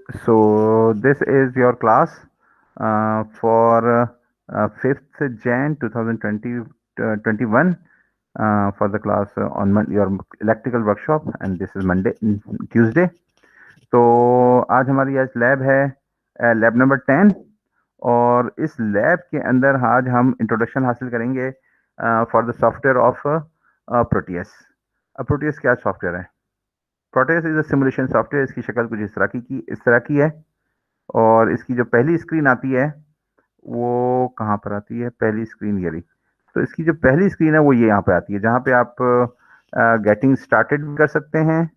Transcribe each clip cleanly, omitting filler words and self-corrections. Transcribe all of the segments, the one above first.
So this is your class for 5th Jan 2021 for the class on your electrical workshop, and this is Tuesday. तो आज हमारी आज lab है lab number 10, और इस lab के अंदर आज हम इंट्रोडक्शन हासिल करेंगे for the software of Proteus. अब प्रोटियस क्या सॉफ्टवेयर है? Proteus is a simulation software. इसकी शक्ल कुछ इस तरह की है, और इसकी जो पहली स्क्रीन आती है वो कहाँ पर आती है? पहली स्क्रीन ये रही। तो इसकी जो पहली स्क्रीन है वो ये यहाँ पे आती है, जहाँ पे आप गेटिंग स्टार्टेड भी कर सकते हैं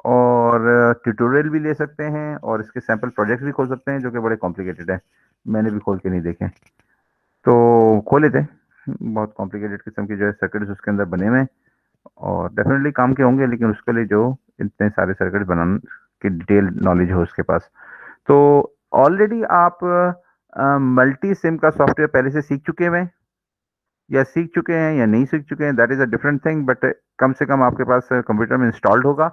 और ट्यूटोरियल भी ले सकते हैं और इसके सैंपल प्रोजेक्ट भी खोल सकते हैं, जो कि बड़े कॉम्प्लिकेटेड है। मैंने भी खोल के नहीं देखे, तो खोले थे। बहुत कॉम्प्लिकेटेड किस्म के जो है सर्किट्स उसके अंदर बने हुए हैं, और डेफिनेटली काम के होंगे, लेकिन उसके लिए जो इतने सारे सर्किट बनाने की डिटेल नॉलेज हो उसके पास। तो ऑलरेडी आप मल्टी सिम का सॉफ्टवेयर पहले से सीख चुके हैं, या सीख चुके हैं या नहीं सीख चुके हैं, that is a different thing, but कम से कम आपके पास कंप्यूटर में इंस्टॉल्ड होगा,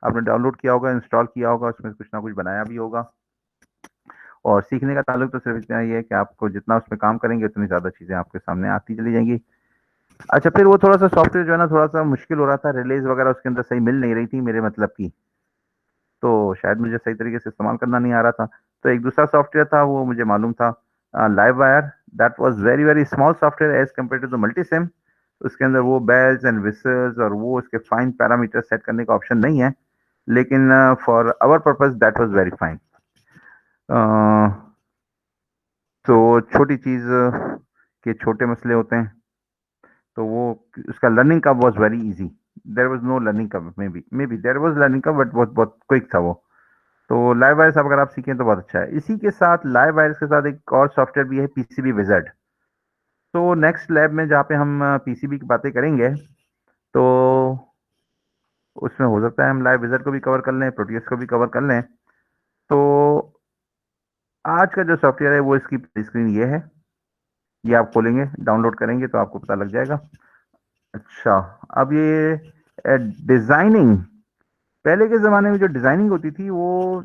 आपने डाउनलोड किया होगा, इंस्टॉल किया होगा, उसमें कुछ ना कुछ बनाया भी होगा। और सीखने का ताल्लुक तो सिर्फ इतना ही है कि आपको जितना उसमें काम करेंगे उतनी ज़्यादा चीज़ें आपके सामने आती चली जाएंगी। अच्छा, फिर वो थोड़ा सा सॉफ्टवेयर जो है ना, थोड़ा सा मुश्किल हो रहा था, रिलीज वगैरह उसके अंदर सही मिल नहीं रही थी मेरे मतलब की, तो शायद मुझे सही तरीके से इस्तेमाल करना नहीं आ रहा था। तो एक दूसरा सॉफ्टवेयर था, वो मुझे मालूम था, live wire. That was very very small software as compare to the Multisim. उसके अंदर वो बेल्स एंड विसल्स और वो उसके फाइन पैरामीटर सेट करने का ऑप्शन नहीं है, लेकिन for our purpose that was very fine. तो छोटी चीज़ के छोटे मसले होते हैं, तो वो उसका लर्निंग का was very easy. There was no learning का, maybe there was learning का, बट बहुत बहुत क्विक था वो। तो लाइव वायर्स अगर आप सीखें तो बहुत अच्छा है। इसी के साथ लाइव वायर्स के साथ एक और सॉफ्टवेयर भी है, पीसीबी विजार्ड। तो नेक्स्ट लैब में जहाँ पे हम पीसीबी की बातें करेंगे, तो उसमें हो सकता है हम लाइव विजार्ड को भी कवर कर लें, प्रोटियस को भी कवर कर लें। तो आज का जो सॉफ्टवेयर है वो इसकी स्क्रीन ये है, ये आप खोलेंगे, डाउनलोड करेंगे तो आपको पता लग जाएगा। अच्छा, अब ये डिजाइनिंग, पहले के ज़माने में जो डिज़ाइनिंग होती थी, वो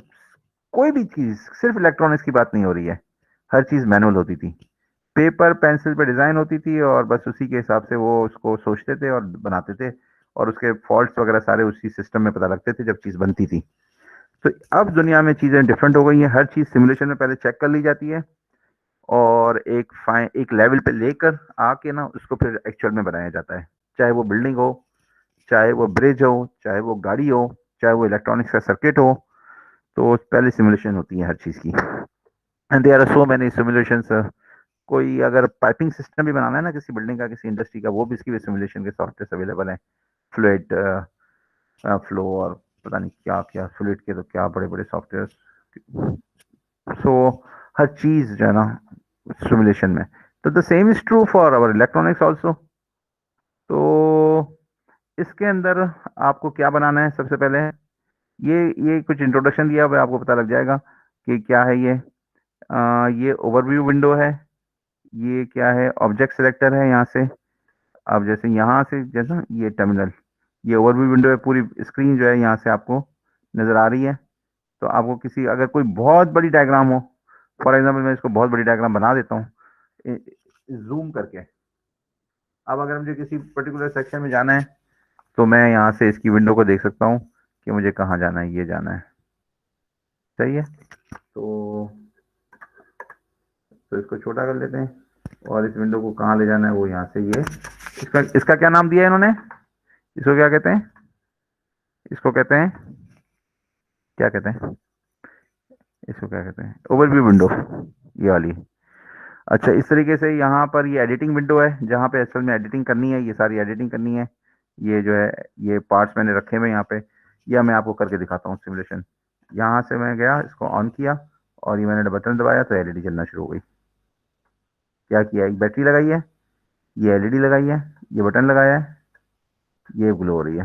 कोई भी चीज़, सिर्फ इलेक्ट्रॉनिक्स की बात नहीं हो रही है, हर चीज़ मैनुअल होती थी। पेपर पेंसिल पे डिज़ाइन होती थी, और बस उसी के हिसाब से वो उसको सोचते थे और बनाते थे, और उसके फॉल्ट्स वगैरह सारे उसी सिस्टम में पता लगते थे जब चीज़ बनती थी। तो अब दुनिया में चीज़ें डिफरेंट हो गई हैं, हर चीज़ सिमुलेशन में पहले चेक कर ली जाती है, और एक लेवल पे लेकर आके ना उसको फिर एक्चुअल में बनाया जाता है। चाहे वो बिल्डिंग हो, चाहे वो ब्रिज हो, चाहे वो गाड़ी हो, चाहे वो इलेक्ट्रॉनिक्स का सर्किट हो, तो पहले सिमुलेशन होती है हर चीज़ की। And there are so many simulations. कोई अगर पाइपिंग सिस्टम भी बनाना है ना किसी बिल्डिंग का, किसी इंडस्ट्री का, वो भी इसकी भी सिमुलेशन के सॉफ्टवेयर अवेलेबल है। फ्लूइड फ्लो और पता नहीं क्या क्या, फ्लूइड के तो क्या बड़े बड़े सॉफ्टवेयर। सो हर चीज़ जो है ना सिमुलेशन में। तो the same is true for our electronics also. तो इसके अंदर आपको क्या बनाना है? सबसे पहले ये कुछ इंट्रोडक्शन दिया हुआ है, आपको पता लग जाएगा कि क्या है ये। ये ओवरव्यू विंडो है, ये क्या है? ऑब्जेक्ट सिलेक्टर है। यहाँ से अब जैसे यहाँ से जैसा ये टर्मिनल, ये ओवरव्यू विंडो है, पूरी स्क्रीन जो है यहाँ से आपको नजर आ रही है। तो आपको किसी अगर कोई बहुत बड़ी डायग्राम हो, फॉर एग्जांपल मैं इसको बहुत बड़ी डायग्राम बना देता हूँ जूम करके। अब अगर मुझे किसी पर्टिकुलर सेक्शन में जाना है, तो मैं यहाँ से इसकी विंडो को देख सकता हूँ कि मुझे कहाँ जाना है, ये जाना है। सही है। तो इसको छोटा कर लेते हैं, और इस विंडो को कहाँ ले जाना है, वो यहाँ से ये इसका इसका क्या नाम दिया है इन्होंने? इसको क्या कहते हैं? इसको कहते हैं, क्या कहते हैं इसको? क्या कहते हैं? ओवरव्यू विंडो, ये वाली। अच्छा, इस तरीके से यहाँ पर ये एडिटिंग विंडो है, जहाँ पे असल में एडिटिंग करनी है, ये सारी एडिटिंग करनी है। ये जो है ये पार्ट्स मैंने रखे हुए यहाँ पे, या मैं आपको करके दिखाता हूँ सिमुलेशन। यहाँ से मैं गया, इसको ऑन किया, और ये मैंने बटन दबाया तो एलईडी जलना शुरू हो गई। क्या किया? एक बैटरी लगाई है, ये एलईडी लगाई है, ये बटन लगाया है, ये ग्लो हो रही है।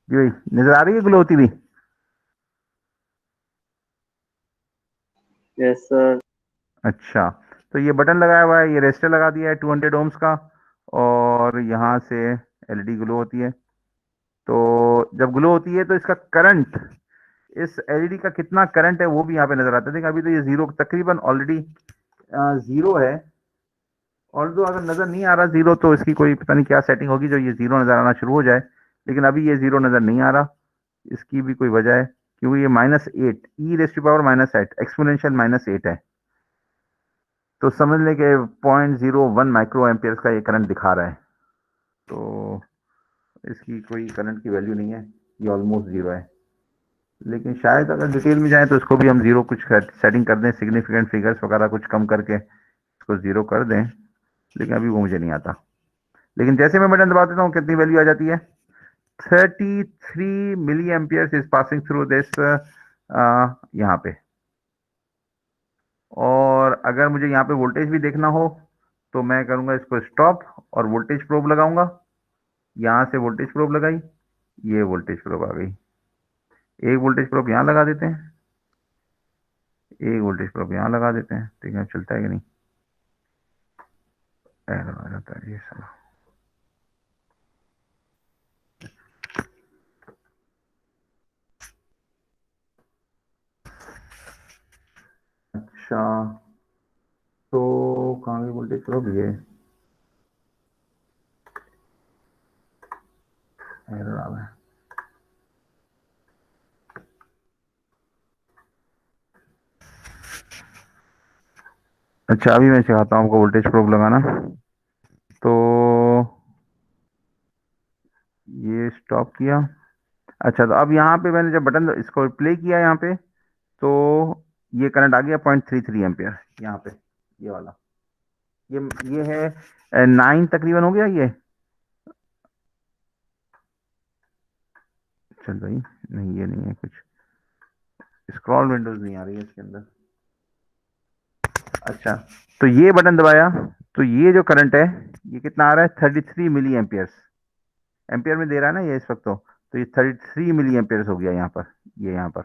जी भाई, नजर आ रही है ग्लो होती हुई? Yes sir. अच्छा, तो ये बटन लगाया हुआ है, ये रेजिस्टर लगा दिया है 200 ओम्स का, और यहाँ से एलईडी ग्लो होती है। तो जब ग्लो होती है तो इसका करंट इस एलईडी का कितना करंट है वो भी यहाँ पे नजर आता है। देखिए अभी तो ये जीरो तकरीबन ऑलरेडी जीरो है। और जो अगर नजर नहीं आ रहा जीरो तो इसकी कोई पता नहीं क्या सेटिंग होगी जो ये जीरो नजर आना शुरू हो जाए, लेकिन अभी ये जीरो नजर नहीं आ रहा। इसकी भी कोई वजह है, क्योंकि ये -8 e⁻⁻8 एक्सपोनेंशियल -8 है, तो समझ लें कि 0.01 माइक्रो एम्पियर्स का ये करंट दिखा रहा है। तो इसकी कोई करंट की वैल्यू नहीं है, ये ऑलमोस्ट जीरो है। लेकिन शायद अगर डिटेल में जाए तो इसको भी हम जीरो कुछ सेटिंग कर दें, सिग्निफिकेंट फिगर्स वगैरह कुछ कम करके इसको जीरो कर दें, लेकिन अभी वो मुझे नहीं आता। लेकिन जैसे मैं बटन दबा देता हूँ कितनी वैल्यू आ जाती है, 33 milliamperes is passing through this यहाँ पे। और अगर मुझे यहाँ पे वोल्टेज भी देखना हो तो मैं करूँगा इसको स्टॉप और वोल्टेज प्रोब लगाऊंगा। यहाँ से वोल्टेज प्रोब लगाई, ये वोल्टेज प्रोब आ गई। एक वोल्टेज प्रोब यहाँ लगा देते हैं, एक वोल्टेज प्रोब यहाँ लगा देते हैं, ठीक है चलता है कि नहीं, एरर आ जाता है ये सारा। अच्छा तो कहाँ गई वोल्टेज प्रोब, ये एरर आ रहा है। अच्छा अभी मैं सिखाता हूँ आपको वोल्टेज प्रोब लगाना। तो ये स्टॉप किया। अच्छा तो अब यहाँ पे मैंने जब बटन इसको प्ले किया यहाँ पे, तो ये करंट आ गया 0.33 एम्पियर यहाँ पे, ये वाला। ये है 9 तकरीबन हो गया ये। चल भाई नहीं ये नहीं है, कुछ स्क्रॉल विंडोज नहीं आ रही है इसके अंदर। अच्छा तो ये बटन दबाया तो ये जो करंट है ये कितना आ रहा है, 33 मिली एम्पियर्स। एम्पियर में दे रहा है ना ये इस वक्त, तो ये 33 मिली एम्पियर्स हो गया यहाँ पर, ये यहाँ पर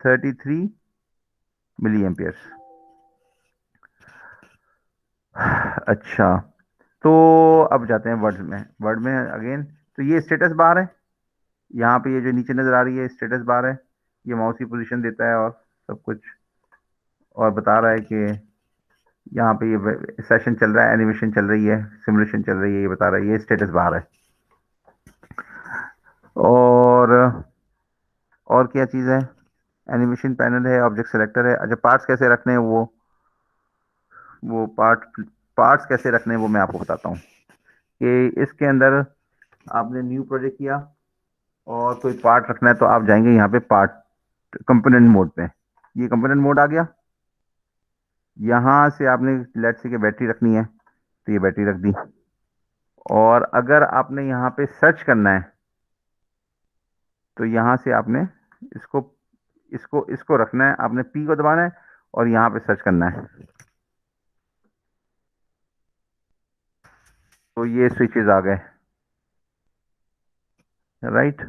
33 मिली एम्पियर्स। अच्छा तो अब जाते हैं वर्ड में, वर्ड में अगेन। तो ये स्टेटस बार है, यहाँ पे ये जो नीचे नजर आ रही है स्टेटस बार है, ये माउस की पोजीशन देता है और सब कुछ, और बता रहा है कि यहाँ पे ये सेशन चल रहा है, एनिमेशन चल रही है, सिमुलेशन चल रही है, ये बता रहा है, ये स्टेटस बार है। और क्या चीज़ है, एनिमेशन पैनल है, ऑब्जेक्ट सेलेक्टर है। अच्छा पार्ट्स कैसे रखने हैं, वो पार्ट्स कैसे रखने हैं वो मैं आपको बताता हूँ। कि इसके अंदर आपने न्यू प्रोजेक्ट किया और कोई पार्ट रखना है तो आप जाएंगे यहाँ पे पार्ट कंपोनेंट मोड पे, ये कंपोनेंट मोड आ गया। यहाँ से आपने लेट्स से कि बैटरी रखनी है तो ये बैटरी रख दी। और अगर आपने यहाँ पे सर्च करना है तो यहाँ से आपने इसको इसको इसको रखना है, आपने पी को दबाना है और यहाँ पे सर्च करना है। तो ये स्विचेस आ गए, राइट,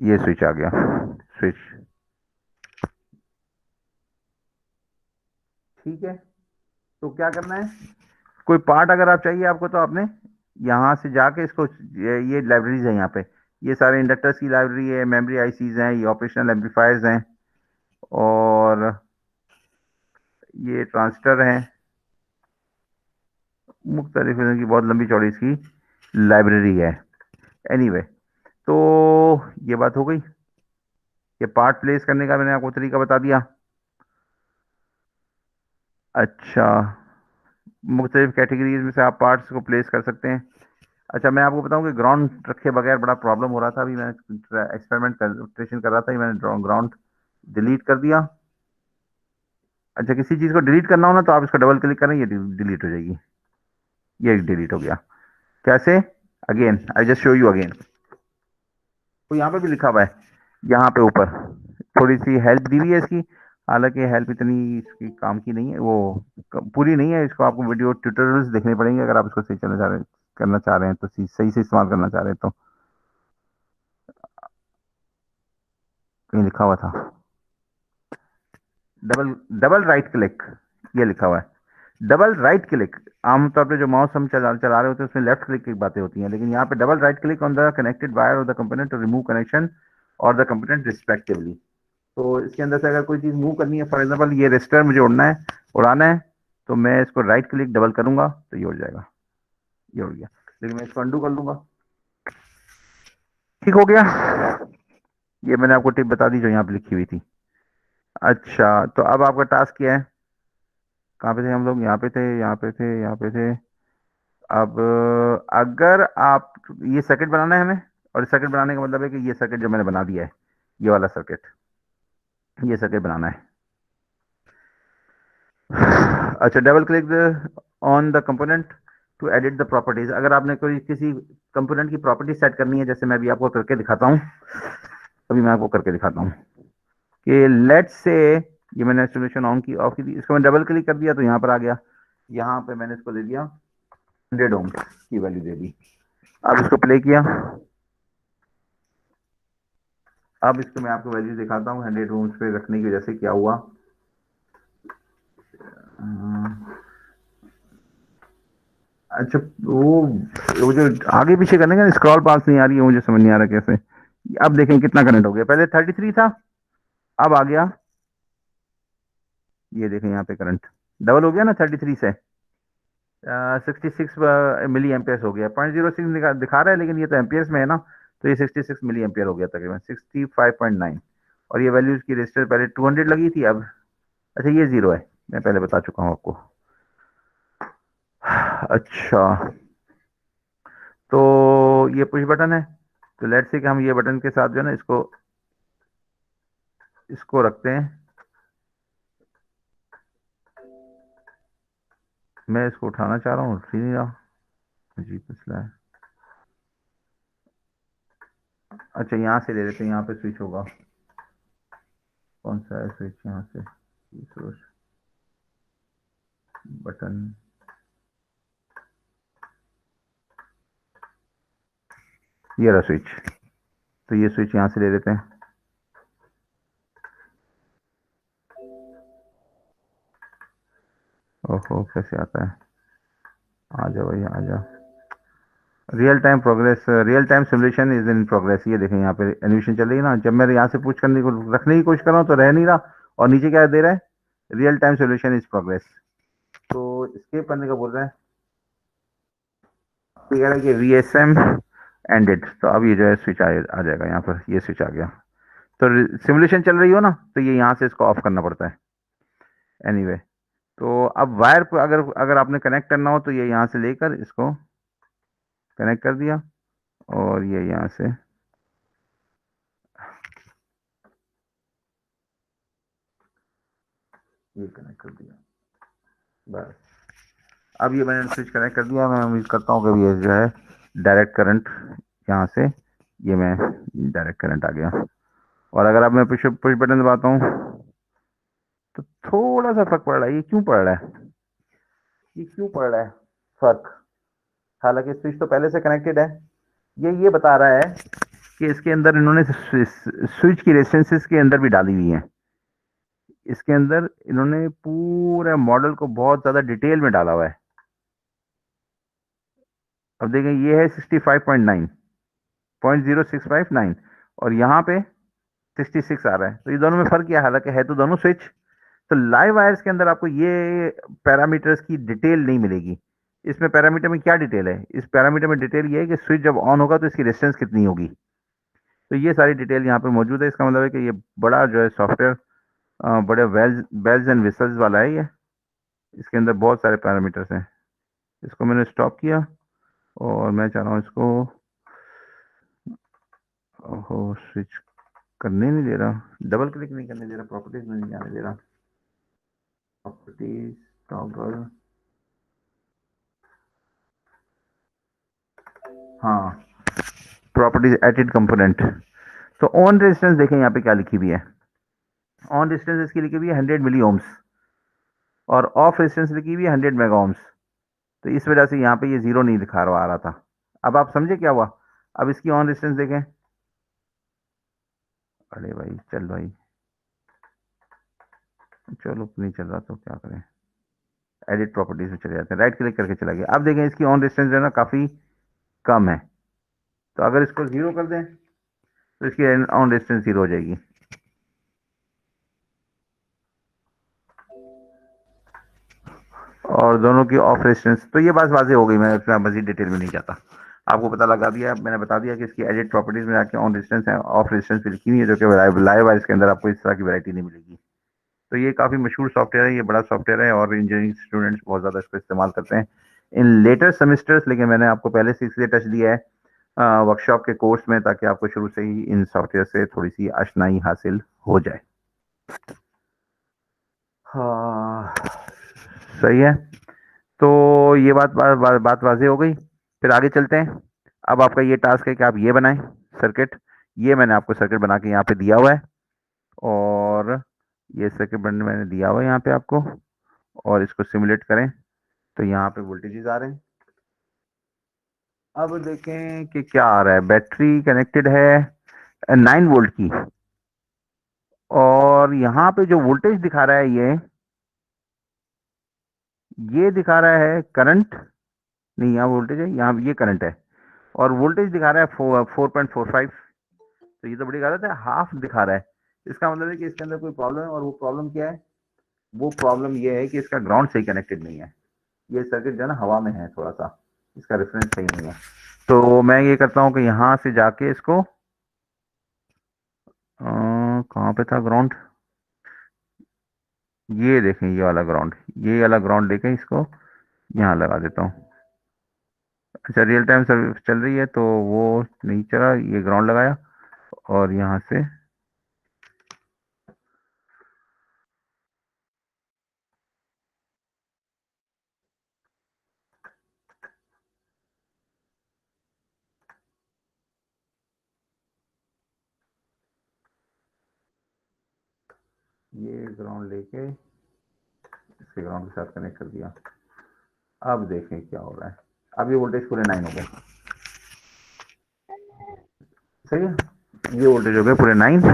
ये स्विच आ गया, स्विच, ठीक है। तो क्या करना है, कोई पार्ट अगर आप चाहिए आपको तो आपने यहाँ से जाके इसको, ये लाइब्रेरीज है यहाँ पे, ये सारे इंडक्टर्स की लाइब्रेरी है, मेमोरी आईसीज हैं, ये ऑपरेशनल एम्पलीफायर्स हैं, और ये ट्रांजिस्टर हैं, मुख्तलिफ किस्म की बहुत लंबी चौड़ी इसकी लाइब्रेरी है। एनीवे तो ये बात हो गई, ये पार्ट प्लेस करने का मैंने आपको तरीका बता दिया। अच्छा मुख्तलिफ कैटेगरीज में से आप पार्ट्स को प्लेस कर सकते हैं। अच्छा मैं आपको बताऊं कि ग्राउंड रखे बगैर बड़ा प्रॉब्लम हो रहा था, अभी मैं एक्सपेरिमेंट ट्रेशन कर रहा था, मैंने ग्राउंड डिलीट कर दिया। अच्छा किसी चीज़ को डिलीट करना हो ना तो आप इसको डबल क्लिक करें, ये डिलीट हो जाएगी, ये डिलीट हो गया। कैसे, again I just show you again. तो यहाँ पे भी लिखा हुआ है, यहाँ पे ऊपर थोड़ी सी हेल्प दी हुई है इसकी, हालांकि हेल्प इतनी इसकी काम की नहीं है, वो पूरी नहीं है, इसको आपको वीडियो ट्यूटोरियल्स देखने पड़ेंगे अगर आप इसको सही चलना चाह रहे हैं, करना चाह रहे हैं तो सही से इस्तेमाल करना चाह रहे हैं तो। कहीं लिखा हुआ था डबल डबल राइट क्लिक, ये लिखा हुआ है डबल राइट क्लिक। आमतौर पे जो माउस हम चला रहे होते हैं उसमें लेफ्ट क्लिक की बातें होती हैं, लेकिन यहाँ पे double right click on the connected wire of the component to remove connection और द कंपोनेंट रिस्पेक्टिवली। तो इसके अंदर से अगर कोई चीज़ मूव करनी है, फॉर एग्जांपल ये रजिस्टर मुझे उड़ाना है, तो मैं इसको राइट क्लिक डबल करूंगा तो ये उड़ जाएगा, ये उड़ गया। लेकिन मैं इसको अंडू कर लूंगा, ठीक हो गया। ये मैंने आपको टिप बता दी जो यहाँ पे लिखी हुई थी। अच्छा, तो अब आपका टास्क क्या है? कहाँ पे थे हम लोग? यहाँ पे थे, यहाँ पे थे, यहाँ पे थे। अब अगर आप, ये सर्किट बनाना है हमें, और सर्किट बनाने का मतलब है कि ये सर्किट जो मैंने बना दिया है, ये वाला सर्किट, ये सर्किट बनाना है। अच्छा, double click on the component to edit the properties. अगर आपने कोई किसी कंपोनेंट की प्रॉपर्टी सेट करनी है, जैसे मैं अभी आपको करके दिखाता हूँ, अभी मैं आपको करके दिखाता हूँ कि लेट्स से ये मैंने सोल्यूशन ऑन की, ऑफ की थी, इसको मैं डबल क्लिक कर दिया तो यहाँ पर आ गया। यहाँ पे मैंने इसको दे दिया 100 ओम की वैल्यू दे दी। अब इसको प्ले किया, अब इसको मैं आपको वैल्यू दिखाता हूँ 100 ओम्स पे रखने की वजह से क्या हुआ। अच्छा, वो जो आगे पीछे करने का स्क्रॉल पास नहीं आ रही है, मुझे समझ नहीं आ रहा कैसे। अब देखें कितना करंट हो गया, पहले 33 था, अब आ गया, ये देखें यहाँ पे करंट डबल हो गया ना, 33 से 66 मिली एम्पियर्स हो गया। 0.06 दिखा रहा है, लेकिन ये तो एम्पियर्स में है ना, तो ये 66 मिली एम्पियर हो गया तकरीबन, 65.9। और ये वैल्यू की रजिस्टर पहले 200 लगी थी, अब अच्छा ये जीरो है, मैं पहले बता चुका हूँ आपको। अच्छा, तो ये पुश बटन है, तो लेट्स से कि हम ये बटन के साथ जो है ना, इसको इसको रखते हैं। मैं इसको उठाना चाह रहा हूँ, उठ ही नहीं रहा, अजीब मसला है। अच्छा, यहाँ से ले लेते हैं, यहाँ पे स्विच होगा, कौन सा है स्विच यहाँ से, बटन, ये रहा स्विच, तो ये स्विच यहाँ से ले लेते हैं। ओहो, कैसे आता है, आ जाओ भाई आ जाओ। Real time progress, real time simulation is in progress. ये देखें यहाँ पे एनिमेशन चल रही है ना, जब मैं यहाँ से पूछ करने को रखने की कोशिश कर रहा हूँ तो रह नहीं रहा, और नीचे क्या दे रहा है, real time solution is progress. तो स्केप करने का बोल रहा है, तो कह रहा है कि वीएसएम एंडेड, तो अब ये जो है स्विच आ जाएगा यहाँ पर, ये स्विच आ गया। तो सिमुलेशन चल रही हो ना, तो ये यहाँ से इसको ऑफ करना पड़ता है। एनीवे तो अब वायर पर अगर अगर आपने कनेक्ट करना हो तो ये यहाँ से लेकर इसको कनेक्ट कर दिया, और ये यहाँ से ये कनेक्ट कर दिया, बस। अब ये मैंने स्विच कनेक्ट कर दिया, मैं उम्मीद करता हूँ कि ये जो है डायरेक्ट करंट यहाँ से, ये मैं डायरेक्ट करंट आ गया। और अगर अब मैं पुश पुश बटन दबाता हूँ तो थोड़ा सा फर्क पड़ रहा है। ये क्यों पड़ रहा है, ये क्यों पड़ रहा है फर्क? हालांकि स्विच तो पहले से कनेक्टेड है। ये बता रहा है कि इसके अंदर इन्होंने स्विच की रेजिस्टेंसेस के अंदर भी डाली हुई है। इसके अंदर इन्होंने पूरे मॉडल को बहुत ज्यादा डिटेल में डाला हुआ है। अब देखें, ये है 65.9, 0.0659, और यहाँ पे 66 आ रहा है, तो ये दोनों में फर्क क्या है? हालांकि है तो दोनों स्विच। तो लाइव वायर्स के अंदर आपको ये पैरामीटर्स की डिटेल नहीं मिलेगी। इसमें पैरामीटर में क्या डिटेल है? इस पैरामीटर में डिटेल ये है कि स्विच जब ऑन होगा तो इसकी रेजिस्टेंस कितनी होगी। तो ये सारी डिटेल यहाँ पे मौजूद है। इसका मतलब है कि ये बड़ा जो है सॉफ्टवेयर, बड़े बेल्स एंड विसल्स वाला है ये। इसके अंदर बहुत सारे पैरामीटर्स हैं। इसको मैंने स्टॉप किया, और मैं चाह रहा हूँ इसको, ओहो, स्विच करने नहीं दे रहा, डबल क्लिक नहीं करने दे रहा, प्रॉपर्टीज में नहीं आने दे रहा, प्रॉपर्टीज टॉगल, हाँ, प्रॉपर्टीज एडिट कंपोनेंट। तो ऑन रेजिस्टेंस देखें यहाँ पे क्या लिखी हुई है। ऑन रेजिस्टेंस इसकी लिखी हुई है 100 मिली ओम्स, और ऑफ रेजिस्टेंस लिखी हुई है 100 मेगा ओम्स। तो इस वजह से यहाँ पे ये जीरो नहीं दिखा रहा आ रहा था। अब आप समझे क्या हुआ? अब इसकी ऑन रेजिस्टेंस देखें, अरे भाई चल भाई, चलो नहीं चल रहा तो क्या करें, एडिट प्रॉपर्टीज में चले जाते हैं, राइट क्लिक करके चला गया। अब देखें इसकी ऑन रेजिस्टेंस जो है ना काफी कम है, तो अगर इसको जीरो कर दें तो इसकी ऑन रेजिस्टेंस 0 हो जाएगी। और दोनों की ऑफ रेजिस्टेंस, तो ये बात वाज़ेह हो गई, मैं इसमें मजीद डिटेल में नहीं जाता, आपको पता लगा दिया, मैंने बता दिया कि इसकी एडिट प्रॉपर्टीज में जाके ऑन रेजिस्टेंस है, ऑफ रेजिस्टेंस भी लिखी हुई है, जो कि लाइव है, इसके अंदर आपको इस तरह की वैरायटी नहीं मिलेगी। तो ये काफ़ी मशहूर सॉफ्टवेयर है, ये बड़ा सॉफ्टवेयर है और इंजीनियरिंग स्टूडेंट्स बहुत ज़्यादा इसको इस्तेमाल करते हैं इन लेटर सेमेस्टर्स, लेकिन मैंने आपको पहले से इसलिए टच दिया है वर्कशॉप के कोर्स में, ताकि आपको शुरू से ही इन सॉफ्टवेयर से थोड़ी सी आशनाई हासिल हो जाए। हाँ, सही है। तो ये बात वाज़ेह हो गई। फिर आगे चलते हैं। अब आपका ये टास्क है कि आप ये बनाएं सर्किट। ये मैंने आपको सर्किट बना के यहाँ पे दिया हुआ है, और ये सर्किट बनने मैंने दिया हुआ है यहाँ पे आपको, और इसको सिमुलेट करें तो यहाँ पे वोल्टेजेस आ रहे हैं। अब देखें कि क्या आ रहा है। बैटरी कनेक्टेड है 9 वोल्ट की, और यहाँ पे जो वोल्टेज दिखा रहा है ये दिखा रहा है करंट, नहीं यहाँ वोल्टेज है, यहाँ ये करंट है, और वोल्टेज दिखा रहा है 4.45। तो ये तो बड़ी गलत है, हाफ दिखा रहा है। इसका मतलब है कि इसके अंदर कोई प्रॉब्लम है, और वो प्रॉब्लम क्या है? वो प्रॉब्लम ये है कि इसका ग्राउंड सही कनेक्टेड नहीं है। ये सर्किट जो है ना हवा में है थोड़ा सा, इसका रेफरेंस सही नहीं है। तो मैं ये करता हूँ कि यहाँ से जाके इसको कहाँ पे था ग्राउंड, ये देखें ये वाला ग्राउंड, ये वाला ग्राउंड देखें, इसको यहाँ लगा देता हूँ। अच्छा, रियल टाइम सर्विस चल रही है तो वो नहीं चला, ये ग्राउंड लगाया, और यहाँ से ये ग्राउंड लेके इसके ग्राउंड के साथ कनेक्ट कर दिया। अब देखें क्या हो रहा है। अब ये वोल्टेज पूरे 9 हो गए, सही है। ये वोल्टेज हो गए पूरे 9,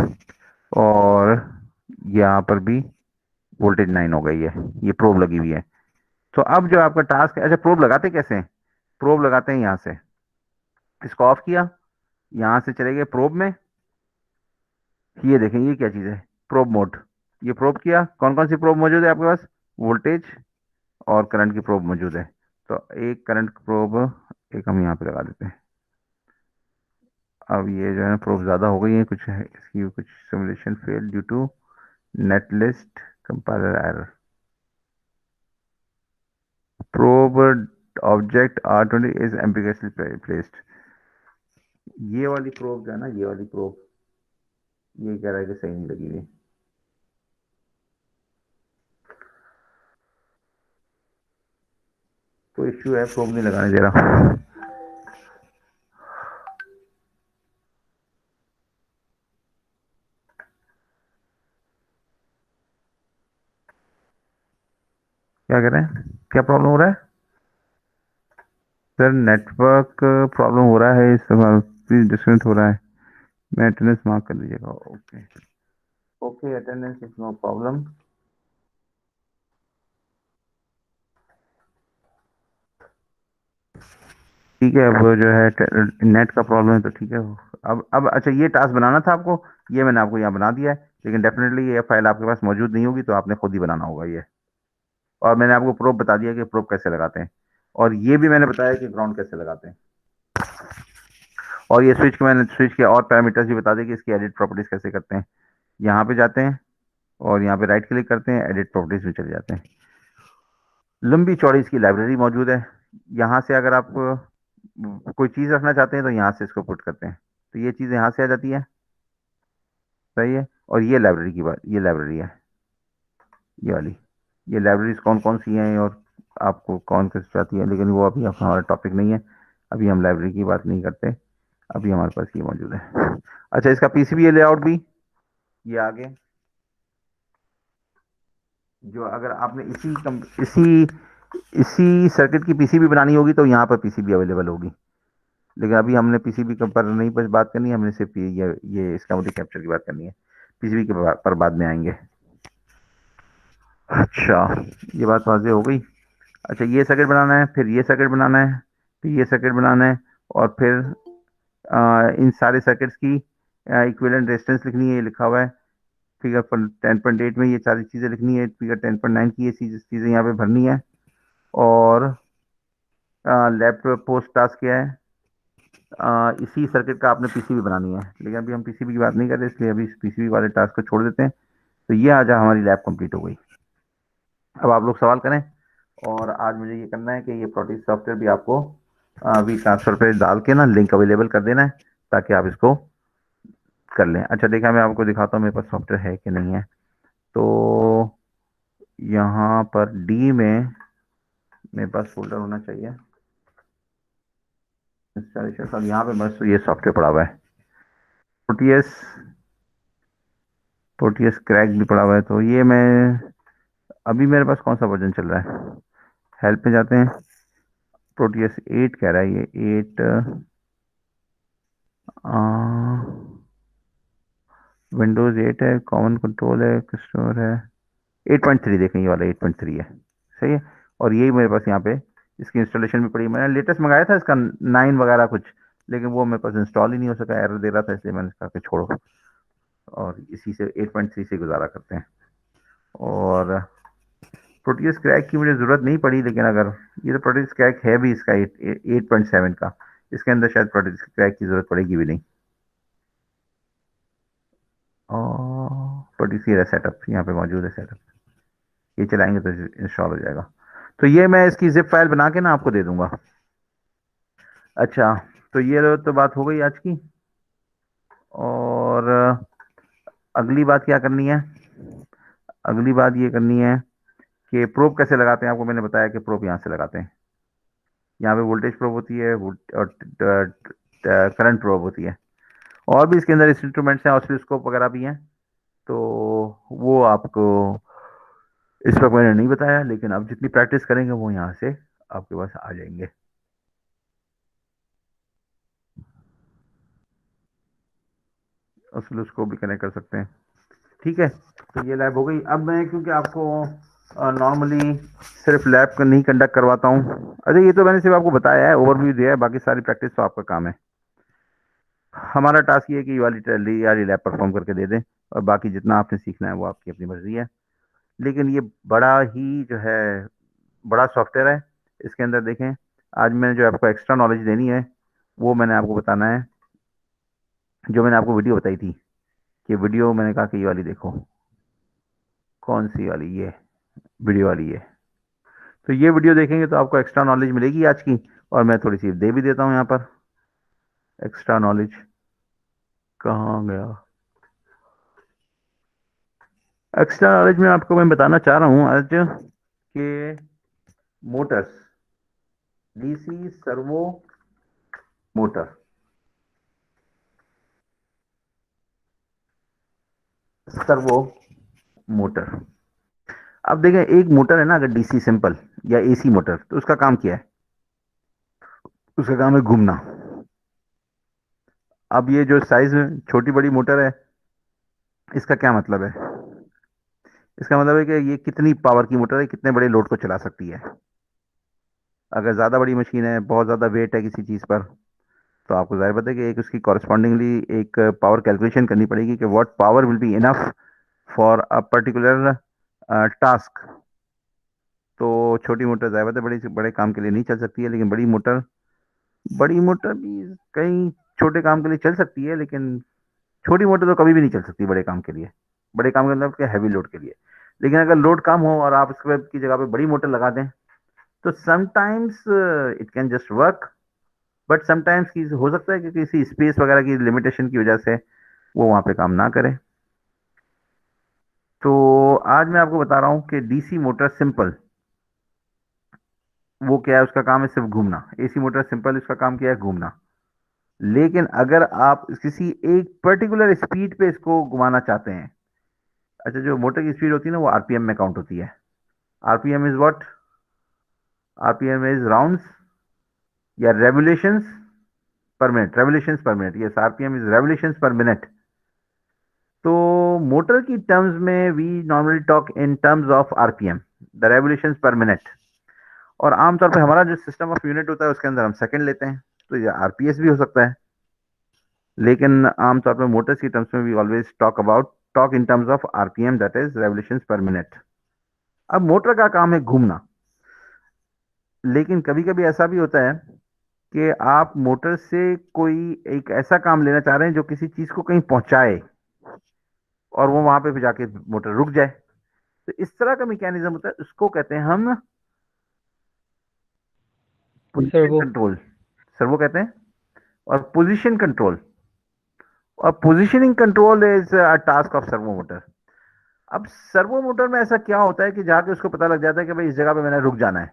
और यहाँ पर भी वोल्टेज 9 हो गई है, ये प्रोब लगी हुई है। तो अब जो आपका टास्क है, अच्छा प्रोब लगाते कैसे हैं? प्रोब लगाते हैं यहाँ से, इसको ऑफ किया, यहाँ से चले गए प्रोब में, ये देखें ये क्या चीज़ है, प्रोब मोड। ये प्रोब किया, कौन कौन सी प्रोब मौजूद है आपके पास? वोल्टेज और करंट की प्रोब मौजूद है। तो एक करंट प्रोब, एक हम यहाँ पे लगा देते हैं। अब ये जो है प्रोब ज़्यादा हो गई है, कुछ है इसकी कुछ simulation fail due to netlist compiler error. Probe object R20 is ambiguously placed. ये वाली प्रोब जो है ना, ये वाली प्रोब, ये कह रहा है कि सही नहीं लगी हुई। तो इश्यू है, प्रोब नहीं लगाने दे रहा। क्या कह रहे हैं, क्या प्रॉब्लम हो रहा है? सर नेटवर्क प्रॉब्लम हो रहा है, इस प्लीज डिस्कनेक्ट हो रहा है। मैं अटेंडेंस मार्क कर लीजिएगा। Okay, okay, attendance is no problem. ठीक है, अब जो है नेट का प्रॉब्लम है तो ठीक है। अब अच्छा, ये टास्क बनाना था आपको, ये मैंने आपको यहाँ बना दिया है, लेकिन डेफिनेटली ये फाइल आपके पास मौजूद नहीं होगी, तो आपने खुद ही बनाना होगा ये। और मैंने आपको प्रोब बता दिया कि प्रोब कैसे लगाते हैं, और ये भी मैंने बताया कि ग्राउंड कैसे लगाते हैं। और ये स्विच के मैंने स्विच के और पैरामीटर्स भी बता दिए कि इसकी एडिट प्रॉपर्टीज कैसे करते हैं। यहाँ पे जाते हैं और यहाँ पे राइट क्लिक करते हैं, एडिट प्रॉपर्टीज में चले जाते हैं। लंबी चौड़ी इसकी लाइब्रेरी मौजूद है। यहाँ से अगर आप कोई चीज़ रखना चाहते हैं तो यहाँ से इसको पुट करते हैं, तो ये चीज़ यहाँ से आ जाती है, सही है। और ये लाइब्रेरी की बात, ये लाइब्रेरी है, ये वाली, ये लाइब्रेरीज कौन कौन सी हैं और आपको कौन कैसे चाहती है, लेकिन वो अभी हमारा टॉपिक नहीं है, अभी हम लाइब्रेरी की बात नहीं करते। अभी हमारे पास ये मौजूद है। अच्छा, इसका पीसीबी लेआउट भी ये आगे, जो अगर आपने इसी सर्किट की पीसीबी बनानी होगी तो यहाँ पर पीसीबी अवेलेबल होगी, लेकिन अभी हमने पीसीबी के पर नहीं बस बात करनी है, हमने सिर्फ ये इसका मतलब कैप्चर की बात करनी है। पीसीबी के पर बाद में आएंगे। अच्छा, ये बात वाज़ेह हो गई। अच्छा, ये सर्किट बनाना है, फिर ये सर्किट बनाना है, फिर ये सर्किट बनाना है, और फिर इन सारे सर्किट्स की इक्विवेलेंट रेजिस्टेंस लिखनी है, ये लिखा हुआ है। फिगर 10.8 में ये सारी चीज़ें लिखनी है। फिगर 10.9 की ये चीज़ें यहाँ पे भरनी है। और लेफ्ट पोस्ट टास्क क्या है, इसी सर्किट का आपने पीसीबी बनानी है, लेकिन अभी हम पीसीबी की बात नहीं कर रहे, इसलिए अभी इस पीसीबी वाले टास्क को छोड़ देते हैं। तो ये आज हमारी लैब कंप्लीट हो गई। अब आप लोग सवाल करें। और आज मुझे ये करना है कि ये प्रोटीज सॉफ्टवेयर भी आपको वी ट्रांसफर पे डाल के ना लिंक अवेलेबल कर देना है, ताकि आप इसको कर लें। अच्छा देखिए, मैं आपको दिखाता हूँ मेरे पास सॉफ्टवेयर है कि नहीं है। तो यहाँ पर डी में मेरे पास फोल्डर होना चाहिए इंस्टॉलेशन का, यहाँ पे बस ये सॉफ्टवेयर पड़ा हुआ है। प्रोटीएस प्रोटीएस क्रैक भी पड़ा हुआ है। तो ये मैं अभी मेरे पास कौन सा वर्जन चल रहा है, हेल्प में जाते हैं। प्रोटीएस 8 कह रहा है, ये 8 विंडोज 8 है, कॉमन कंट्रोल है, स्टोर है। 8.3 देखें, ये वाला 8.3 है, सही है। और यही मेरे पास यहाँ पे इसकी इंस्टॉलेशन भी पड़ी है। मैंने लेटेस्ट मंगाया था इसका 9 वगैरह कुछ, लेकिन वो मेरे पास इंस्टॉल ही नहीं हो सका, एरर दे रहा था, इसलिए मैंने कहा कि छोड़ो, और इसी से 8.3 से गुजारा करते हैं। और प्रोटीज क्रैक की मुझे ज़रूरत नहीं पड़ी, लेकिन अगर ये तो प्रोटीज क्रैक है भी इसका 8.7 का, इसके अंदर शायद प्रोटीज क्रैक की ज़रूरत पड़ेगी भी नहीं। और प्रोटीज ये सेटअप यहाँ पे मौजूद है, सेटअप ये चलाएंगे तो इंस्टॉल हो जाएगा। तो ये मैं इसकी जिप फाइल बना के ना आपको दे दूंगा। अच्छा, तो ये तो बात हो गई आज की। और अगली बात क्या करनी है, अगली बात ये करनी है कि प्रोब कैसे लगाते हैं। आपको मैंने बताया कि प्रोब यहाँ से लगाते हैं, यहाँ पे वोल्टेज प्रोब होती है और करंट प्रोब होती है, और भी इसके अंदर इंस्ट्रूमेंट्स हैं, ऑसिलोस्कोप वगैरह भी हैं। तो वो आपको इस वक्त मैंने नहीं बताया, लेकिन अब जितनी प्रैक्टिस करेंगे वो यहाँ से आपके पास आ जाएंगे। ऑसिलोस्कोप भी कनेक्ट कर सकते हैं, ठीक है। तो ये लैब हो गई। अब मैं क्योंकि आपको नॉर्मली सिर्फ लैब का नहीं कंडक्ट करवाता हूँ, अरे ये तो मैंने सिर्फ आपको बताया है, ओवरव्यू दिया है, बाकी सारी प्रैक्टिस तो आपका काम है। हमारा टास्क ये है कि ये वाली लैब परफॉर्म करके दे दें, और बाकी जितना आपने सीखना है वो आपकी अपनी मर्जी है। लेकिन ये बड़ा ही जो है बड़ा सॉफ्टवेयर है। इसके अंदर देखें, आज मैंने जो आपको एक्स्ट्रा नॉलेज देनी है वो मैंने आपको बताना है। जो मैंने आपको वीडियो बताई थी, कि वीडियो मैंने कहा कि ये वाली देखो, कौन सी वाली, ये वीडियो वाली है। तो ये वीडियो देखेंगे तो आपको एक्स्ट्रा नॉलेज मिलेगी आज की, और मैं थोड़ी सी दे भी देता हूँ यहाँ पर। एक्स्ट्रा नॉलेज कहाँ गया, एक्स्ट्रा नॉलेज में आपको मैं बताना चाह रहा हूँ आज कि Motors, DC servo motor, servo motor. अब देखें, एक मोटर है ना, अगर डीसी सिंपल या एसी मोटर, तो उसका काम क्या है, उसका काम है घूमना। अब ये जो साइज में छोटी बड़ी मोटर है, इसका क्या मतलब है, इसका मतलब है कि ये कितनी पावर की मोटर है, कितने बड़े लोड को चला सकती है। अगर ज़्यादा बड़ी मशीन है, बहुत ज़्यादा वेट है किसी चीज़ पर, तो आपको जाहिर पता है कि एक उसकी कॉरस्पॉन्डिंगली एक पावर कैलकुलेशन करनी पड़ेगी कि what power will be enough for a particular task. तो छोटी मोटर जाहिर बात है बड़ी बड़े काम के लिए नहीं चल सकती है, लेकिन बड़ी मोटर भी कई छोटे काम के लिए चल सकती है, लेकिन छोटी मोटर तो कभी भी नहीं चल सकती बड़े काम के लिए। बड़े काम के मतलब क्या, हैवी लोड के लिए। लेकिन अगर लोड कम हो और आप उसके की जगह पे बड़ी मोटर लगा दें, तो sometimes it can just work, but sometimes की हो सकता है कि किसी स्पेस वगैरह की लिमिटेशन की वजह से वो वहां पे काम ना करे। तो आज मैं आपको बता रहा हूं कि डीसी मोटर सिंपल, वो क्या है, उसका काम है सिर्फ घूमना। एसी मोटर सिंपल, इसका काम क्या है, घूमना। लेकिन अगर आप किसी एक पर्टिकुलर स्पीड पे इसको घुमाना चाहते हैं, अच्छा, जो मोटर की स्पीड होती है ना, वो आरपीएम में काउंट होती है। RPM is what, RPM is rounds या revolutions per minute, revolutions per minute, yes, RPM is revolutions per minute. तो मोटर की टर्म्स में we normally talk in terms of RPM, the revolutions per minute. और आमतौर पे हमारा जो system of unit होता है उसके अंदर हम सेकंड लेते हैं, तो ये आरपीएस भी हो सकता है। लेकिन आमतौर पर मोटर्स की टर्म्स में we always talk in terms of RPM, that is revolutions per minute. अब मोटर का काम है घूमना, लेकिन कभी कभी ऐसा भी होता है कि आप मोटर से कोई एक ऐसा काम लेना चाह रहे हैं जो किसी चीज को कहीं पहुंचाए और वो वहां पे फिर जाके मोटर रुक जाए। तो इस तरह का मैकेनिज्म होता है, उसको कहते हैं हम पोजीशन सर्वो। कंट्रोल, सर्वो कहते हैं। और पोजीशन कंट्रोल और positioning control is a task of servo motor. अब सर्वो मोटर में ऐसा क्या होता है कि जाके उसको पता लग जाता है कि भाई इस जगह पे मैंने रुक जाना है।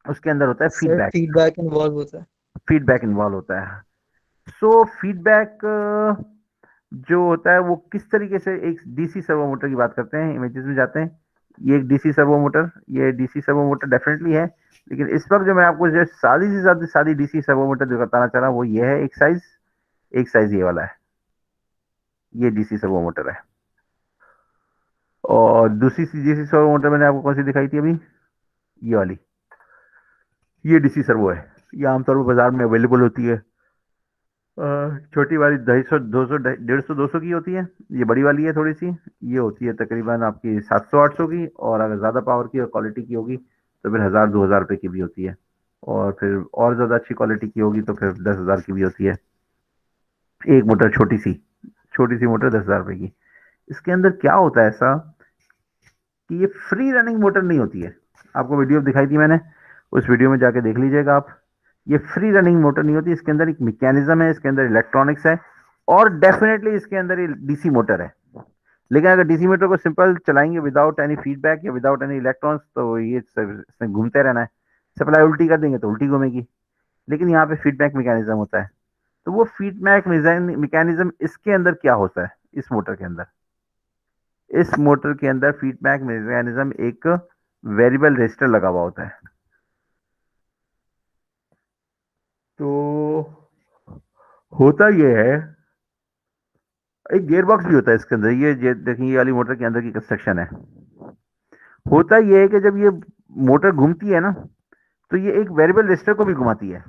उसके अंदर होता है सर फीडबैक, फीडबैक इन्वॉल्व होता है। फीडबैक इन्वॉल्व होता है। सो फीडबैक जो होता है वो किस तरीके से, एक डीसी सर्वो मोटर की बात करते हैं, इमेजेस में जाते हैं। ये एक डीसी सर्वो मोटर, ये डीसी सर्वो मोटर डेफिनेटली है। लेकिन इस वक्त जो मैं आपको जो सारी से ज्यादा सारी डीसी सर्वो मोटर जो बताना चाह रहा हूँ वो ये है, एक साइज ये वाला है, ये डीसी सर्वो मोटर है। और दूसरी सी डीसी सर्वो मोटर मैंने आपको कौन सी दिखाई थी अभी, ये वाली, ये डीसी सर्वो है। ये आमतौर पर बाजार में अवेलेबल होती है। अ, छोटी वाली 250, 200, 150, 200 की होती है। ये बड़ी वाली है थोड़ी सी, ये होती है तकरीबन आपकी 700, 800 की। और अगर ज़्यादा पावर की और क्वालिटी की होगी तो फिर 1000, 2000 रुपये की भी होती है। और फिर और ज़्यादा अच्छी क्वालिटी की होगी तो फिर 10,000 की भी होती है। एक मोटर छोटी सी मोटर 10,000 रुपये की। इसके अंदर क्या होता है ऐसा कि ये फ्री रनिंग मोटर नहीं होती है। आपको वीडियो दिखाई थी मैंने, उस वीडियो में जाके देख लीजिएगा आप। ये फ्री रनिंग मोटर नहीं होती, इसके अंदर एक मैकेनिज्म है, इसके अंदर इलेक्ट्रॉनिक्स है। और डेफिनेटली इसके अंदर ये डीसी मोटर है। लेकिन अगर डीसी मोटर को सिंपल चलाएंगे विदाउट एनी फीडबैक या विदाउट एनी इलेक्ट्रॉन्स तो ये इसमें घूमते रहना है। सप्लाई उल्टी कर देंगे तो उल्टी घूमेगी। लेकिन यहाँ पे फीडबैक मैकेनिज्म होता है। तो वो फीडबैक मैकेनिज्म इसके अंदर क्या होता है, इस मोटर के अंदर फीडबैक मैकेनिज्म एक वेरिएबल रेजिस्टर लगा हुआ होता है। तो होता यह है, एक गियर बॉक्स भी होता है इसके अंदर। ये देखिए, ये वाली मोटर के अंदर की कंस्ट्रक्शन है। होता यह है कि जब ये मोटर घूमती है ना, तो ये एक वेरिएबल रेजिस्टर को भी घुमाती है।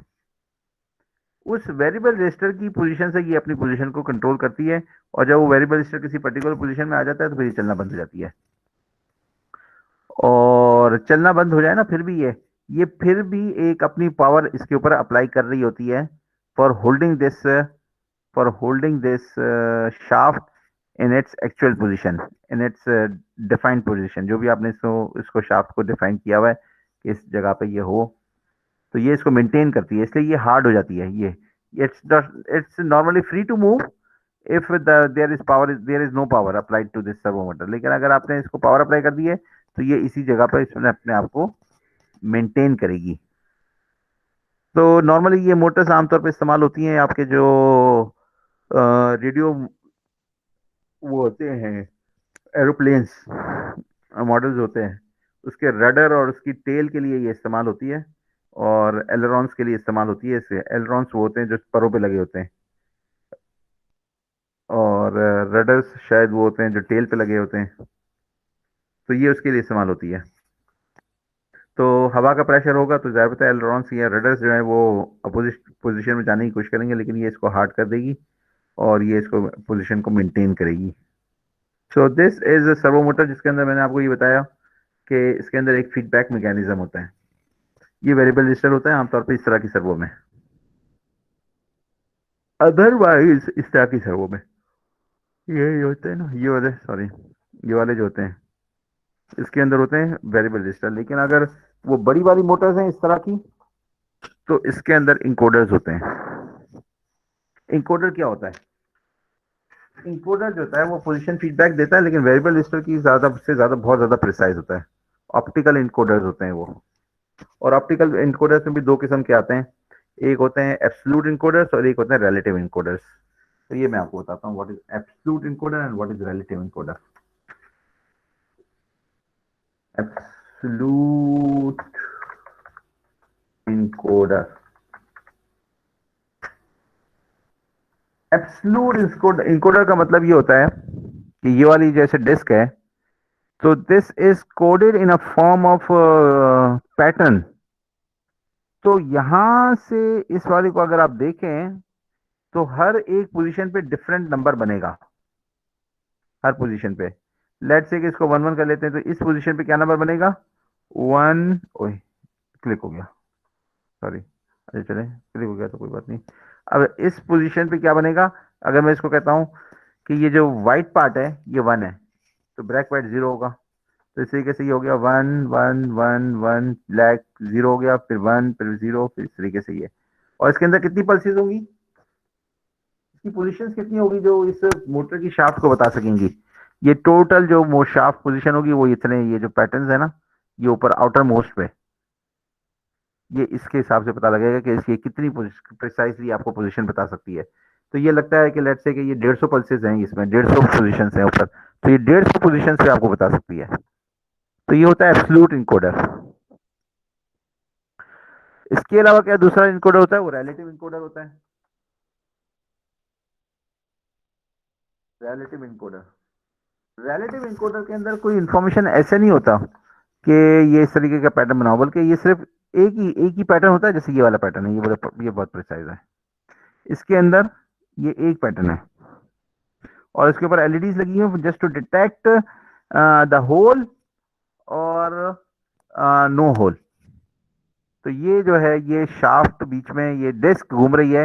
उस वेरिएबल रेजिस्टर की पोजीशन से ये अपनी पोजीशन को कंट्रोल करती है। और जब वो वेरिएबल रेजिस्टर किसी पर्टिकुलर पोजीशन में आ जाता है तो फिर ये चलना बंद हो जाती है। और चलना बंद हो जाए ना, फिर भी ये फिर भी एक अपनी पावर इसके ऊपर अप्लाई कर रही होती है for holding this for holding this shaft in its actual position, in its defined position. जो भी आपने इसको शाफ्ट को डिफाइन किया हुआ है कि इस जगह पे ये हो, तो ये इसको मेंटेन करती है, इसलिए ये हार्ड हो जाती है। ये it's normally free to move if there is no power applied to this servo motor. लेकिन अगर आपने इसको पावर अप्लाई कर दी है तो ये इसी जगह पर इसने अपने आप को मेंटेन करेगी। तो नॉर्मली ये मोटर्स आमतौर पर इस्तेमाल होती हैं आपके जो रेडियो वो होते हैं, एरोप्लेन्स मॉडल्स होते हैं, उसके रडर और उसकी टेल के लिए ये इस्तेमाल होती है। और एलरॉन्स के लिए इस्तेमाल होती है। इससे एलरॉन्स वो होते हैं जो परों पे लगे होते हैं, और रडर्स शायद वो होते हैं जो टेल पे लगे होते हैं। तो ये उसके लिए इस्तेमाल होती है। तो हवा का प्रेशर होगा तो ज़्यादातर एलरॉन्स या रडर्स जो है वो अपोजिट पोजीशन में जाने की कोशिश करेंगे, लेकिन ये इसको हार्ड कर देगी और ये इसको पोजीशन को मेंटेन करेगी। So this is a servo motor, जिसके अंदर मैंने आपको ये बताया कि इसके अंदर एक फीडबैक मैकेनिज्म होता है। ये वेरिएबल रजिस्टर होता है आमतौर पर इस तरह की सर्वो में। अदरवाइज इस तरह की सर्वो में ये होते हैं ना, ये वाले, सॉरी, ये वाले जो होते हैं इसके अंदर होते हैं वेरिएबल रजिस्टर। लेकिन अगर वो बड़ी वाली मोटर्स हैं इस तरह की, तो इसके अंदर इंकोडर्स होते हैं। इंकोडर क्या होता है? इंकोडर जो होता है वो पोजीशन फीडबैक देता है, लेकिन वेरिएबल रजिस्टर की ज्यादा से ज्यादा बहुत ज्यादा प्रिसाइज होता है। ऑप्टिकल इनकोडर्स होते हैं वो। और ऑप्टिकल इनकोडर्स में भी दो किस्म के आते हैं, एक होते हैं एब्सोल्यूट इनकोडर्स और एक होते हैं रिलेटिव इनकोडर्स। तो ये मैं आपको बताता हूँ what is absolute encoder and what is relative encoder. Absolute encoder, absolute encoder का मतलब ये होता है कि ये वाली जैसे डिस्क है, तो this is coded in a form of pattern. तो यहां से इस वाले को अगर आप देखें तो हर एक पोजीशन पे डिफरेंट नंबर बनेगा, हर पोजीशन पे। लेट्स से कि इसको 1 1 कर लेते हैं, तो इस पोजीशन पे क्या नंबर बनेगा? 1। ओए, क्लिक हो गया, सॉरी। अच्छा चले, क्लिक हो गया तो कोई बात नहीं। अब इस पोजीशन पे क्या बनेगा? अगर मैं इसको कहता हूं कि ये जो व्हाइट पार्ट है ये 1 है, तो ब्लैक वाइट 0 होगा। तो इस तरीके से ये हो गया 1 1 1 1, ब्लैक 0 हो गया, फिर 1, फिर 0, फिर इस तरीके से ये। और इसके अंदर कितनी पल्सेस होंगी, इसकी पोजीशंस कितनी होगी जो इस मोटर की शाफ्ट को बता सकेंगी? ये टोटल जो शाफ्ट पोजीशन होगी वो इतने, ये जो पैटर्न्स है ना, ये ऊपर आउटर मोस्ट पे, ये इसके हिसाब से पता लगेगा कि इसकी कितनी प्रिसाइजली आपको पोजीशन बता सकती है। तो ये लगता है कि लेट्स से कि ये 150 पल्सेस हैं, इसमें 150 पोजीशन हैं ऊपर, तो ये 150 पोजीशन पे आपको बता सकती है। तो ये होता है एब्सोल्यूट इनकोडर। इसके अलावा क्या दूसरा इनकोडर होता है? वो रिलेटिव इनकोडर होता है। रिलेटिव इनकोडर, रिलेटिव इनकोडर के अंदर कोई इंफॉर्मेशन ऐसे नहीं होता कि ये इस तरीके का पैटर्न बनाओ, बल्कि ये सिर्फ एक ही पैटर्न होता है। जैसे ये वाला पैटर्न है, ये बहुत प्रिसाइज है। इसके अंदर ये एक पैटर्न है और इसके ऊपर एलईडीज लगी हैं just to detect the hole और नो होल। तो ये जो है, ये शाफ्ट बीच में ये डिस्क घूम रही है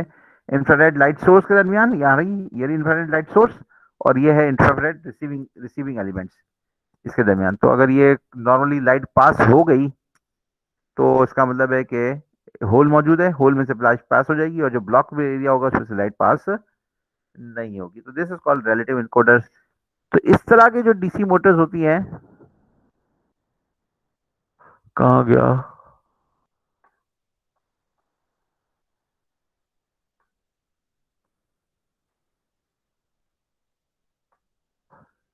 इंफ्रारेड लाइट सोर्स के दरमियान, यहाँ रही ये इंफ्रारेड लाइट सोर्स, और ये है इंफ्रारेड रिसीविंग रिसीविंग एलिमेंट्स इसके दरमियान। तो अगर ये नॉर्मली लाइट पास हो गई तो इसका मतलब है कि होल मौजूद है, होल में से लाइट पास हो जाएगी, और जो ब्लॉक एरिया होगा उसमें से लाइट पास नहीं होगी। तो this is called relative encoders. तो इस तरह की जो डीसी मोटर्स होती हैं, कहाँ गया?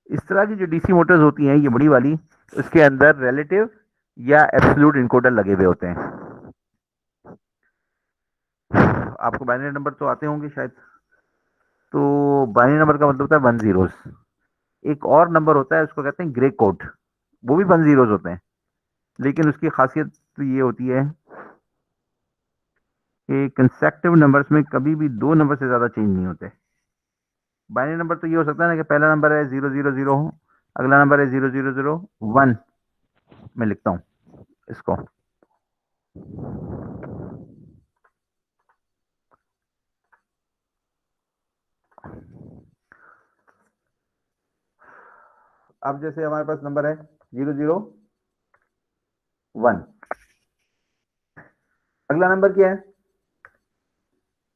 इस तरह की जो डीसी मोटर्स होती हैं ये बड़ी वाली, उसके अंदर रिलेटिव या एब्सोल्यूट इनकोडर लगे हुए होते हैं। आपको बाइनरी नंबर तो आते होंगे शायद। तो बाइनरी नंबर का मतलब होता है 1 जीरोस। एक और नंबर होता है उसको कहते हैं ग्रे कोड, वो भी 1 जीरोस होते हैं, लेकिन उसकी खासियत तो ये होती है कि कंसेक्टिव नंबर्स में कभी भी 2 नंबर से ज्यादा चेंज नहीं होते। बाइनरी नंबर तो ये हो सकता है ना कि पहला नंबर है 0 0 0 हो, अगला नंबर है 0 0 0 1। मैं लिखता हूं इसको। अब जैसे हमारे पास नंबर है 0 0 1, अगला नंबर क्या है?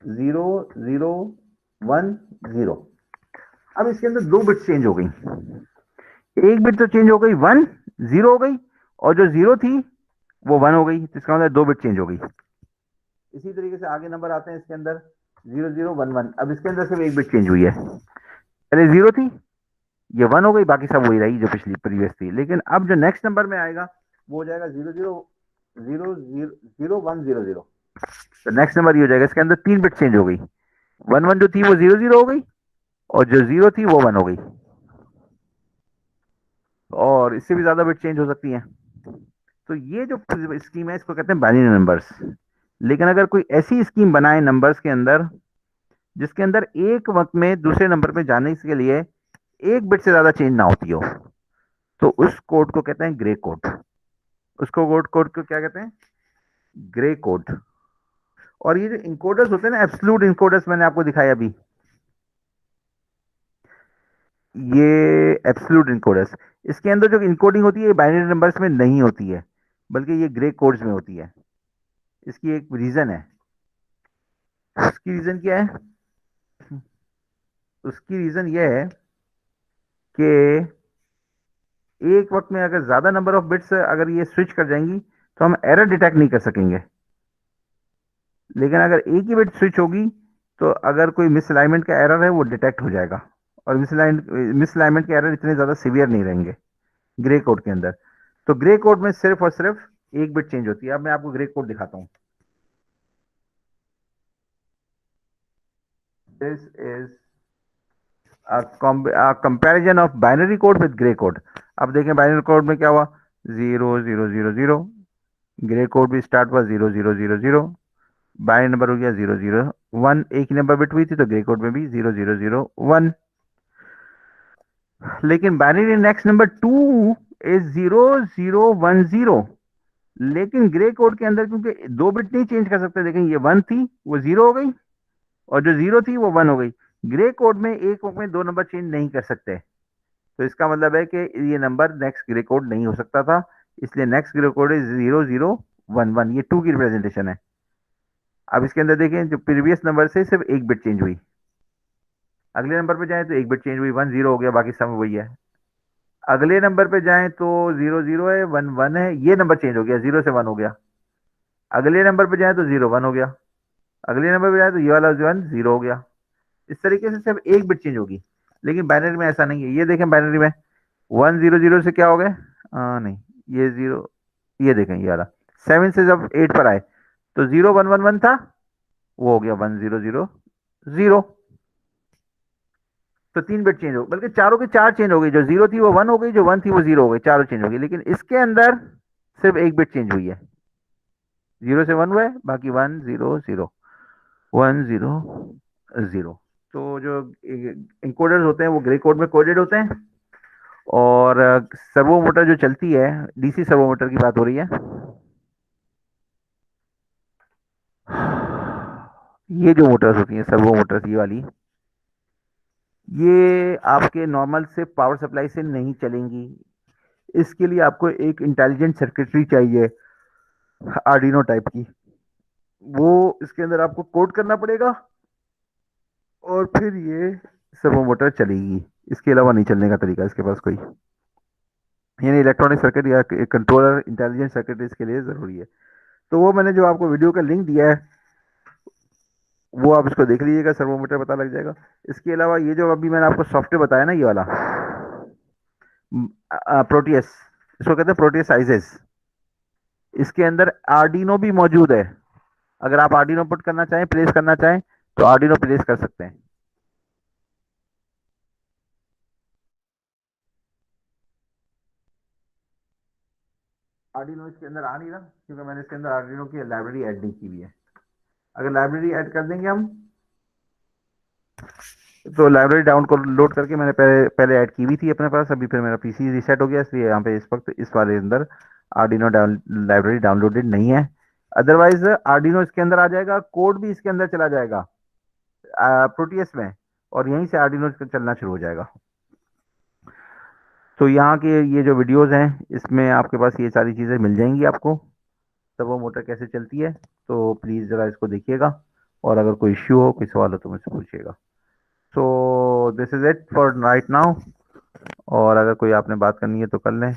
0 0 1 0। अब इसके अंदर 2 बिट्स चेंज हो गई, एक बिट तो चेंज हो गई, 1 0 हो गई, और जो 0 थी वो 1 हो गई, तो इसका मतलब 2 बिट चेंज हो गई। इसी तरीके से आगे नंबर आते हैं इसके अंदर 0 0 1 1। अब इसके अंदर सिर्फ एक बिट चेंज हुई है, पहले 0 थी, ये 1 हो गई, बाकी सब वही रही जो पिछली प्रीवियस थी। लेकिन अब जो नेक्स्ट नंबर में आएगा वो हो जाएगा 0 0 0 0 0 1 0 0। तो नेक्स्ट नंबर ये हो जाएगा, इसके अंदर 3 बिट चेंज हो गई, 1 1 जो थी वो 0 0 हो गई, और जो 0 थी वो 1 हो गई, और इससे भी ज्यादा बिट चेंज हो सकती है। तो ये जो स्कीम है इसको कहते हैं बाइनरी नंबर्स। लेकिन अगर कोई ऐसी स्कीम बनाए नंबर्स के अंदर जिसके अंदर एक वक्त में दूसरे नंबर पे जाने के लिए एक बिट से ज्यादा चेंज ना होती हो, तो उस कोड को कहते हैं ग्रे कोड। उसको कोड कोड को क्या कहते हैं? Grey code. और ये जो इनकोडर्स होते हैं ना, एब्सोल्यूट इनकोडर्स मैंने आपको दिखाया अभी, ये एब्सोल्यूट इनकोडर्स, इसके अंदर जो इनकोडिंग होती है बाइनरी नंबर्स में नहीं होती है, बल्कि ये ग्रे कोड्स में होती है। इसकी एक रीजन है। उसकी रीजन क्या है? उसकी रीजन ये है कि एक वक्त में अगर ज्यादा नंबर ऑफ बिट्स अगर ये स्विच कर जाएंगी तो हम एरर डिटेक्ट नहीं कर सकेंगे। लेकिन अगर एक ही बिट स्विच होगी तो अगर कोई मिसअलाइनमेंट का एरर है वो डिटेक्ट हो जाएगा, और मिसअलाइनमेंट के एरर इतने ज्यादा सीवियर नहीं रहेंगे ग्रे कोड के अंदर। तो ग्रे कोड में सिर्फ और सिर्फ एक बिट चेंज होती है। अब मैं आपको ग्रे कोड दिखाता हूं। This is comparison of binary code with grey code. अब देखें बाइनरी कोड में क्या हुआ, 0 0 0 0। ग्रे कोड भी स्टार्ट हुआ 0 0 0 0, बाइनरी नंबर हो गया 001, एक ही नंबर बिट हुई थी तो ग्रे कोड में भी 0001। लेकिन बाइनरी नेक्स्ट नंबर 2 इज 0010। लेकिन ग्रे कोड के अंदर क्योंकि दो बिट नहीं चेंज कर सकते, देखें ये 1 थी वो 0 हो गई, और जो 0 थी वो 1 हो गई। ग्रे कोड में एक में दो नंबर चेंज नहीं कर सकते, तो इसका मतलब है कि ये नंबर नेक्स्ट ग्रे कोड नहीं हो सकता था, इसलिए नेक्स्ट ग्रे कोड इज 0011। ये 2 की रिप्रेजेंटेशन है। अब इसके अंदर देखें जो प्रीवियस नंबर से सिर्फ एक बिट चेंज हुई, अगले नंबर पे जाए तो एक बिट चेंज हुई, 10 हो गया, बाकी सब वही है। अगले नंबर पे जाएं तो 00 है, 11 है, ये नंबर चेंज हो गया, 0 से 1 हो गया। अगले नंबर पे जाए तो 01 हो गया, अगले नंबर पे जाए तो ये वाला 1 0 हो गया। इस तरीके से सिर्फ एक बिट चेंज होगी। लेकिन बाइनरी में ऐसा नहीं है, ये देखें बाइनरी में 100 से क्या हो गए, नहीं ये जीरो, ये देखें ये वाला 7 से जब 8 पर आए तो 0111 था, वो हो गया 1000। तो 3 बिट चेंज हो, बल्कि चारों के चार चेंज हो गई, जो 0 थी वो 1 हो गई, जो 1 थी वो 0 हो गई, चारों चेंज हो गई। लेकिन इसके अंदर सिर्फ एक बिट चेंज हुई है, 0 से 1 हुआ है, बाकी 100 तो जो इंकोडर्स होते हैं वो ग्रे कोड में कोडेड होते हैं। और सर्वो मोटर जो चलती है, डीसी सर्वो मोटर की बात हो रही है, ये जो मोटर्स होती हैं सर्वो मोटर्स, ये वाली, ये आपके नॉर्मल से पावर सप्लाई से नहीं चलेंगी। इसके लिए आपको एक इंटेलिजेंट सर्किटरी चाहिए, आर्डिनो टाइप की, वो इसके अंदर आपको कोड करना पड़ेगा, और फिर ये सर्वो मोटर चलेगी। इसके अलावा नहीं चलने का तरीका इसके पास कोई, यानी इलेक्ट्रॉनिक सर्किट या कंट्रोलर इंटेलिजेंट सर्किट इसके लिए जरूरी है। तो वो मैंने जो आपको वीडियो का लिंक दिया है, वो आप इसको देख लीजिएगा, सर्वोमीटर पता लग जाएगा। इसके अलावा ये जो अभी मैंने आपको सॉफ्टवेयर बताया ना, ये वाला प्रोटियस, इसको कहते हैं प्रोटियस आइजेस, इसके अंदर आर्डिनो भी मौजूद है। अगर आप आर्डिनो पुट करना चाहें, प्लेस करना चाहें, तो आर्डिनो प्लेस कर सकते हैं। आर्डिनो इसके अंदर आ नहीं रहा क्योंकि मैंने इसके अंदर आर्डिनो की लाइब्रेरी ऐड नहीं की हुई है। अगर लाइब्रेरी ऐड कर देंगे हम, तो लाइब्रेरी डाउनलोड करके मैंने पहले पहले ऐड की हुई थी अपने पास, अभी फिर मेरा पीसी रीसेट हो गया, इसलिए यहाँ पे इस वक्त इस वाले अंदर आर्डिनो लाइब्रेरी डाउनलोडेड नहीं है। अदरवाइज आर्डिनो इसके अंदर आ जाएगा, कोड भी इसके अंदर चला जाएगा प्रोटियस में, और यहीं से आर्डिनो चलना शुरू हो जाएगा। तो यहाँ के ये जो वीडियोस हैं, इसमें आपके पास ये सारी चीज़ें मिल जाएंगी आपको, सर्वो मोटर कैसे चलती है। तो प्लीज़ ज़रा इसको देखिएगा, और अगर कोई इश्यू हो, कोई सवाल हो तो मुझसे पूछिएगा। So this is it for right now, और अगर कोई आपने बात करनी है तो कर लें,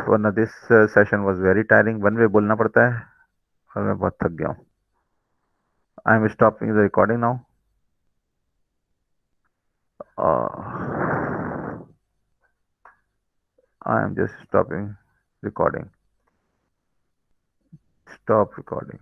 वरना this session was very tiring, one way बोलना पड़ता है और मैं बहुत थक गया हूँ। I am stopping the recording now. I am just stopping recording, stop recording.